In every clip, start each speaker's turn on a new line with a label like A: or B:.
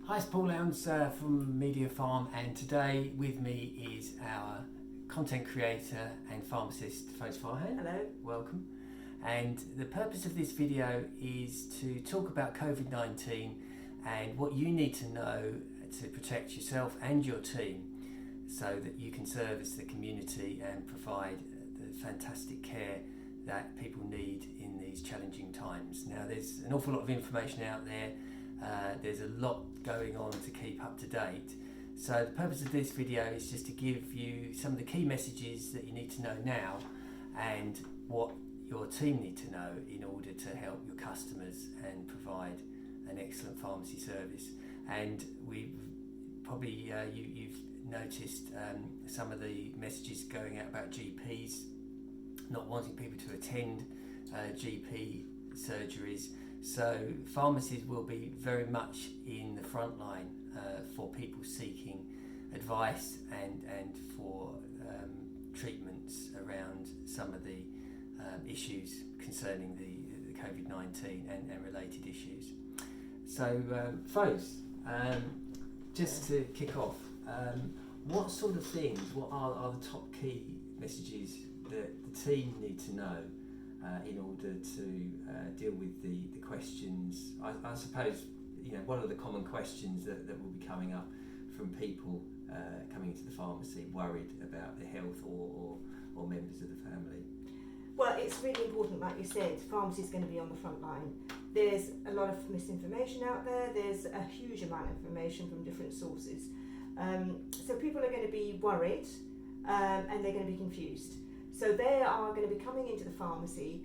A: Hi, it's Paul Lowndes from Media Farm, and today with me is our content creator and pharmacist, Faith Farhan.
B: Hello.
A: Welcome. And the purpose of this video is to talk about COVID-19 and what you need to know to protect yourself and your team so that you can service the community and provide the fantastic care that people need in these challenging times. Now, there's an awful lot of information out there. There's a lot going on to keep up to date. So the purpose of this video is just to give you some of the key messages that you need to know now and what your team need to know in order to help your customers and provide an excellent pharmacy service. And we've probably, you've noticed some of the messages going out about GPs not wanting people to attend GP surgeries. So pharmacies will be very much in the front line for people seeking advice and for treatments around some of the issues concerning the COVID-19 and related issues. So folks, just to kick off, what sort of things, what are the top key messages that the team need to know in order to deal with the questions? I suppose, one of the common questions that will be coming up from people coming into the pharmacy worried about their health or members of the family.
B: Well, it's really important, like you said, pharmacy is going to be on the front line. There's a lot of misinformation out there. There's a huge amount of information from different sources. So people are going to be worried and they're going to be confused. So they are going to be coming into the pharmacy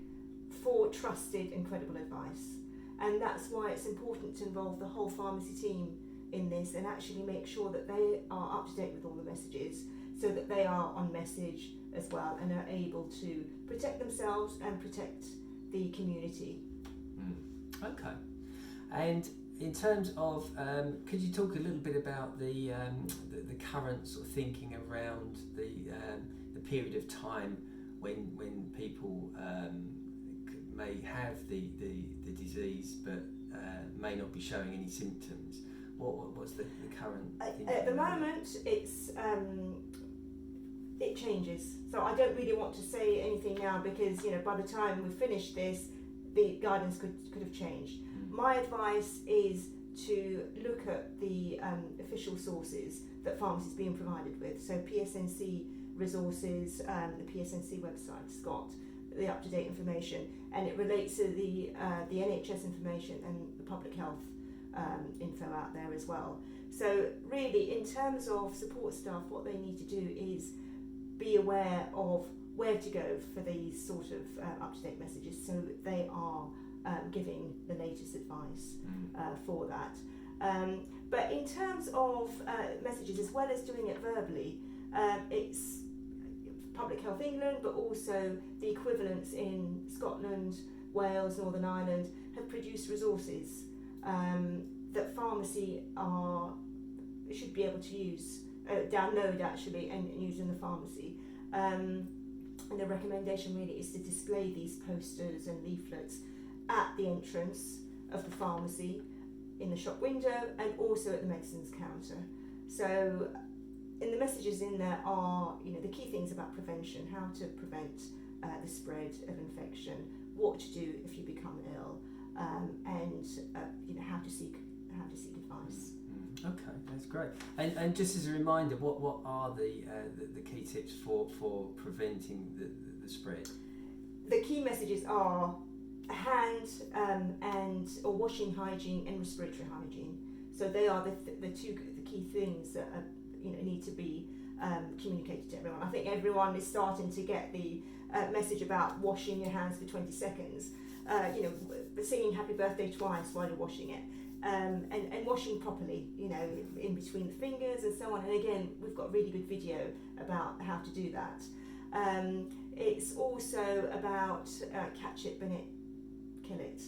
B: for trusted and credible advice. And that's why it's important to involve the whole pharmacy team in this and actually make sure that they are up to date with all the messages so that they are on message as well and are able to protect themselves and protect the community.
A: Okay. And in terms of, could you talk a little bit about the current sort of thinking around the period of time when people may have the disease but may not be showing any symptoms? What's the current thinking?
B: At the moment, it changes. So I don't really want to say anything now because by the time we finish this, the guidance could have changed. My advice is to look at the official sources that pharmacies being provided with. So PSNC resources, the PSNC website's got the up-to-date information, and it relates to the NHS information and the public health info out there as well. So really, in terms of support staff, what they need to do is be aware of where to go for these sort of up-to-date messages so that they are giving the latest advice for that. But in terms of messages, as well as doing it verbally, it's Public Health England, but also the equivalents in Scotland, Wales, Northern Ireland have produced resources that pharmacy should be able to use, download actually, and use in the pharmacy. And the recommendation really is to display these posters and leaflets at the entrance of the pharmacy, in the shop window, and also at the medicines counter. So in the messages in there are the key things about prevention, how to prevent the spread of infection, what to do if you become ill, and how to seek advice.
A: Okay, that's great. And just as a reminder, what are the key tips for preventing the spread?
B: The key messages are hand or washing hygiene and respiratory hygiene. So they are the key things that need to be communicated to everyone. I think everyone is starting to get the message about washing your hands for 20 seconds. Singing happy birthday twice while you're washing it. And washing properly, in between the fingers and so on. And again, we've got really good video about how to do that. It's also about catch it, bin it, kill it.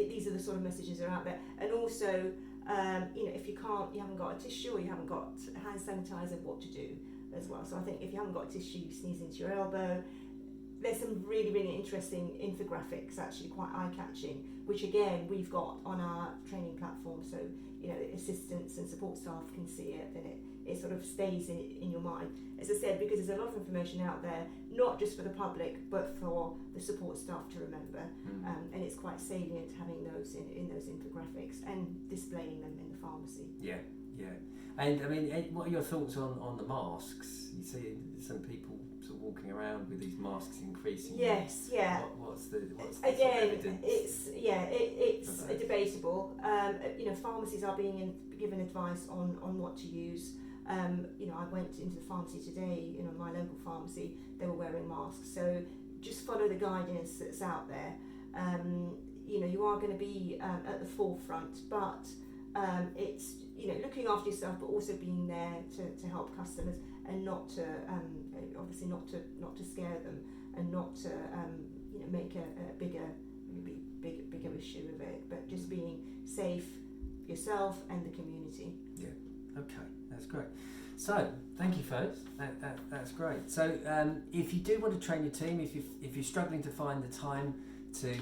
B: These are the sort of messages that are out there. And also, if you haven't got a tissue or you haven't got hand sanitizer, what to do as well. So I think if you haven't got a tissue, you sneeze into your elbow, there's some really, really interesting infographics, actually quite eye-catching, which again we've got on our training platform, so assistants and support staff can see it, and it sort of stays in your mind. As I said, because there's a lot of information out there, not just for the public, but for the support staff to remember, and it's quite salient having those in those infographics and displaying them in the pharmacy.
A: Yeah. And I mean, what are your thoughts on the masks? You see some people sort of walking around with these masks increasing.
B: Yes, yeah.
A: What's the
B: again?
A: Sort of evidence?
B: It's debatable. Pharmacies are being given advice on what to use. I went into the pharmacy today. My local pharmacy, they were wearing masks. So just follow the guidance that's out there. You are going to be at the forefront, but it's looking after yourself, but also being there to help customers, and not to obviously not to scare them, and not to make a bigger issue of it, but just being safe yourself and the community.
A: Yeah. Okay, that's great. So thank you, folks. That's great. So if you do want to train your team, if you're struggling to find the time to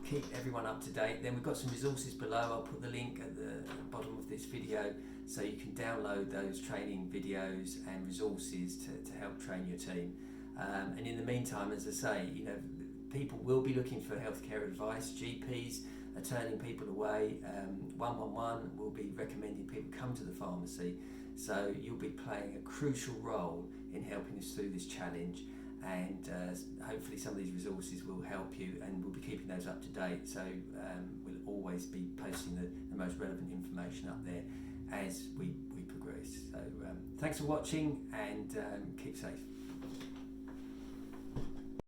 A: keep everyone up to date, then we've got some resources below. I'll put the link at the bottom of this video, so you can download those training videos and resources to help train your team. And in the meantime, as I say, people will be looking for healthcare advice. GPs are turning people away. 111 will be recommending people come to the pharmacy. So you'll be playing a crucial role in helping us through this challenge. And hopefully some of these resources will help you, and we'll be keeping those up to date, so we'll always be posting the most relevant information up there as we progress. So thanks for watching, and keep safe.